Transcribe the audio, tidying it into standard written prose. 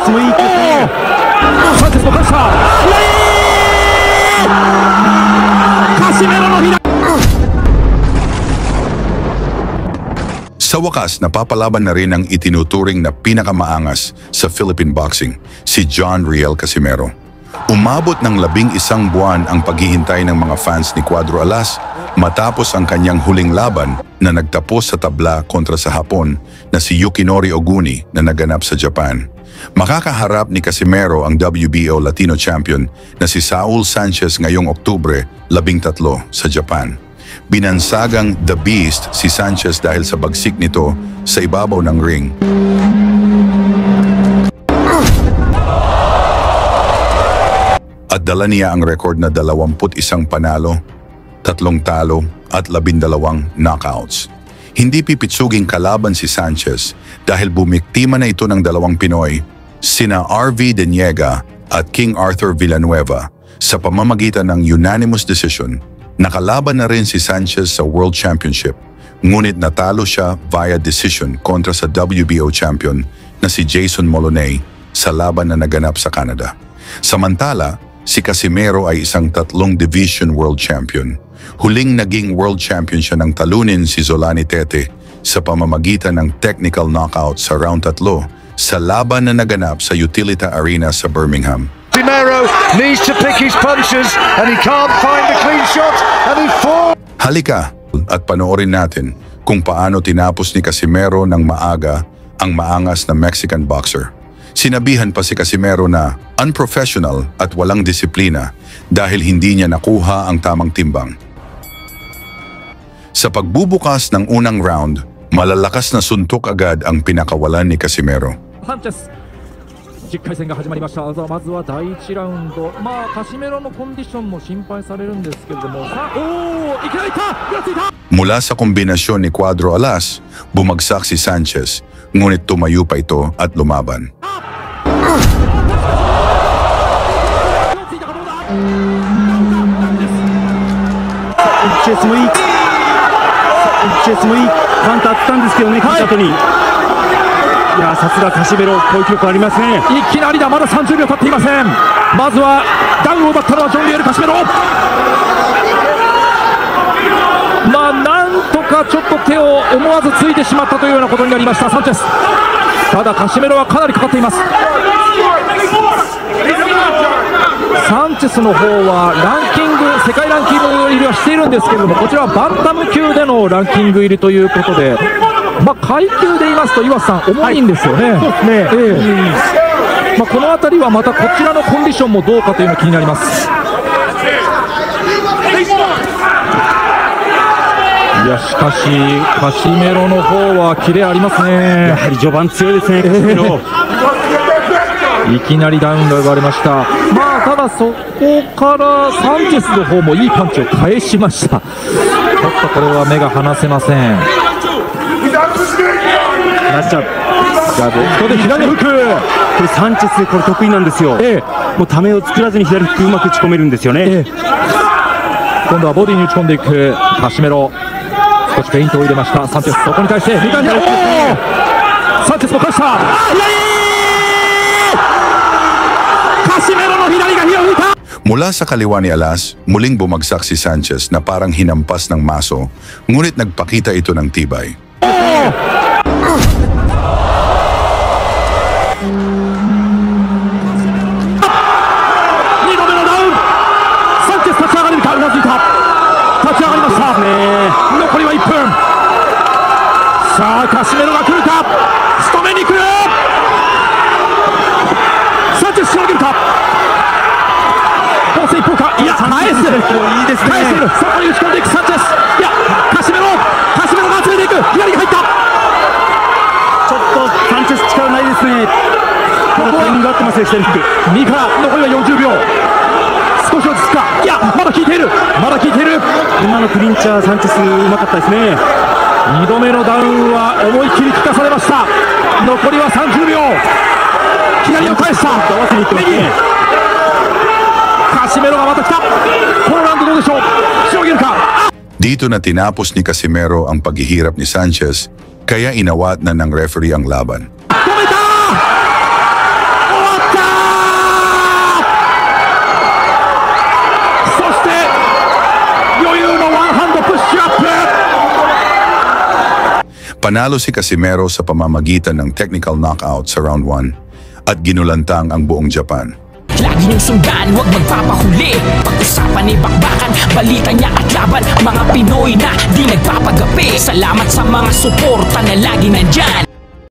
チェスもいいですね。サンチェスも返した。カシメロの左。Sa wakas, napapalaban na rin ang itinuturing na pinakamaangas sa Philippine boxing, si John Riel Casimero. Umabot ng 11 buwan ang paghihintay ng mga fans ni Cuadro Alas matapos ang kanyang huling laban na nagtapos sa tabla kontra sa Hapon na si Yukinori Oguni na naganap sa Japan. Makakaharap ni Casimero ang WBO Latino Champion na si Saul Sanchez ngayong Oktubre 13 sa Japan. Binansagang The Beast si Sanchez dahil sa bagsik nito sa ibabaw ng ring. At dala niya ang rekord na 21 panalo, 3 talo at 12 knockouts. Hindi pipitsuging kalaban si Sanchez dahil bumiktima na ito ng 2 Pinoy, sina RV Deniega at King Arthur Villanueva, sa pamamagitan ng unanimous decision. Nakalaban na rin si Sanchez sa World Championship, ngunit natalo siya via decision kontra sa WBO champion na si Jason Moloney sa laban na naganap sa Canada. Samantala, si Casimero ay isang 3 division world champion. Huling naging world champion siya nang talunin si Zolani Tete sa pamamagitan ng technical knockout sa round 3 sa laban na naganap sa Utilita Arena sa Birmingham. Casimero needs to pick his punches and he can't find the clean shot and he falls. Halika at panoorin natin kung paano tinapos ni Casimero ng maaga ang maangas na Mexican boxer. Sinabihan pa si Casimero na unprofessional at walang disiplina dahil hindi niya nakuha ang tamang timbang. Sa pagbubukas ng unang round, malalakas na suntok agad ang pinakawalan ni Casimero. 10回戦が始まりました。まずは第1ラウンド、カシメロのコンディションも心配されるんですけれども、いきなりいった、ぐらついた。 Mula sa kombinasyon ni Cuadro Alas, bumagsak si Sanchez, ngunit tumayo pa ito at lumaban. Sanchezもいい、Sanchezもいいカウンターあったんですけどね、聞いた後に。いや、さすがカシメロ、こういう記録ありますね。いきなりだ、まだ30秒経っていません。まずはダウンを奪ったのはジョン・リエル・カシメロ。なんとかちょっと手を思わずついてしまったというようなことになりました、サンチェス。ただカシメロはかなりかかっています。サンチェスの方はランキング、世界ランキング入りはしているんですけれども、こちらはバンタム級でのランキング入りということで、階級で言いますと岩瀬さん、重いんですよね。この辺りはまたこちらのコンディションもどうかというのが気になります。いや、しかしカシメロの方はキレありますね。やはり序盤強いですね、カシメロ。いきなりダウンが奪われました。ただそこからサンチェスの方もいいパンチを返しました。ちょっとこれは目が離せません。ナイスジャブ。ここで左フック。これサンチェス、これ得意なんですよ。もうためを作らずに左フックうまく打ち込めるんですよね。今度はボディに打ち込んでいくカシメロ。少しフェイントを入れましたサンチェス。そこに対して左サンチェスも返した。カシメロの左が火を吹いた。Mula sa kaliwa ni Alas, muling bumagsak si Sanchez na parang hinampas ng maso, ngunit nagpakita ito ng tibay. 2度目のダウン。サンチェス立ち上がれるか。うなずいた。立ち上がりました。残りは1分。さあカシメロが来るか。仕留めに来る。サンチェスしのげるか。攻勢一方か。いや、返す。いいですね。返している。そこに打ち込んでいくサンチェス。いや、カシメロが集めていく。左に入った。ちょっとサンチェス力ないですね。このタイミング合ってますね、左フック。右から残りは40秒。少し落ち着くか。いや、まだ効いている。今のクリンチャー、サンチェスうまかったですね。2度目のダウンは思い切り効かされました。残りは30秒。左を返した。合わせにいってますね。カシメロがまた来た。このラウンドどうでしょう。しのげるか。 Dito na tinapos ni Casimero ang paghihirap ni Sanchez, kaya inawat na ng referee ang laban. Panalo si Casimero sa pamamagitan ng technical knockout sa round 1 at ginulantang ang buong Japan. Lagi niyong sundan, huwag magpapahuli. Pag-usapan ni bakbakan, balita niya at laban. Mga Pinoy na di nagpapagapi. Salamat sa mga suporta na lagi nandyan.